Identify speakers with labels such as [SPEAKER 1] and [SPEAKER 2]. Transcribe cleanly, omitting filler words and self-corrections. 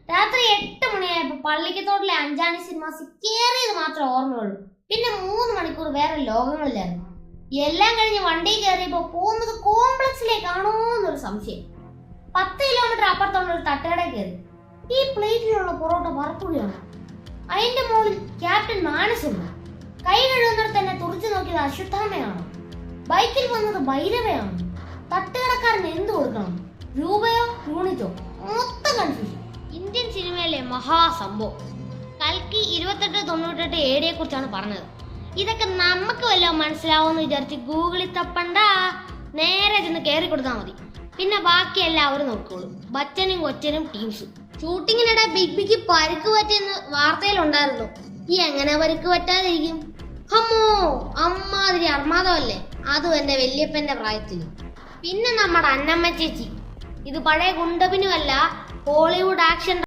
[SPEAKER 1] രാത്രി 8 മണിയായപ്പോ പള്ളിക്കത്തോട്ടിലെ അഞ്ചാണി സിനിമാസ് കേറിയത് മാത്രമേ ഓർമ്മയുള്ളൂ. പിന്നെ 3 മണിക്കൂർ വേറെ ലോകങ്ങളിലായിരുന്നു. എല്ലാം കഴിഞ്ഞ് വണ്ടി കയറിയപ്പോ പോകുന്നത് കോംപ്ലക്സിലേക്കാണോ എന്നൊരു സംശയം. 10 കിലോമീറ്റർ അപ്പുറത്തുള്ള ഒരു തട്ടുകട കയറി. ഈ പ്ലേറ്റിലുള്ള പൊറോട്ട വറുക്കുകയാണ്. അതിന്റെ മുകളിൽ ക്യാപ്റ്റൻ മാനസുണ്ട്. കൈ കഴുകുന്നിടത്ത് തന്നെ തുറച്ചു നോക്കിയത് അശ്വത്ഥാമയാണ്. ബൈക്കിൽ വന്നത് ഭൈരവയാണ്. തട്ടുകടക്കാരൻ എന്ത് കൊടുക്കണം, രൂപയോ യൂണിറ്റോ? മൊത്തം കൺഫ്യൂഷൻ. ഇന്ത്യൻ സിനിമയിലെ മഹാസംഭവം കൽക്കി 2898 AD കുറിച്ചാണ് പറഞ്ഞത്. ഇതൊക്കെ നമുക്ക് വല്ലതും മനസ്സിലാവുമെന്ന് വിചാരിച്ച് ഗൂഗിളിൽ തപ്പണ്ട, നേരെ ചെന്ന് കയറി കൊടുത്താൽ മതി. പിന്നെ ബാക്കി എല്ലാവരും നോക്കിക്കോളും. ബച്ചനും കൊച്ചനും ടീംസും. ഷൂട്ടിങ്ങിനിടെ ബിഗ് ബിക്ക് പരിക്ക് പറ്റിയെന്ന് വാർത്തയിലുണ്ടായിരുന്നു. ഈ എങ്ങനെ പരിക്ക് പറ്റാതിരിക്കും? അമ്മോ, അമ്മാതിരി അർമാദമല്ലേ, അതും എന്റെ വല്യപ്പന്റെ പ്രായത്തിൽ. പിന്നെ നമ്മുടെ അന്നമ്മ ചേച്ചി. ഇത് പഴയ ഗുണ്ടപിനുമല്ല, ഹോളിവുഡ് ആക്ഷൻ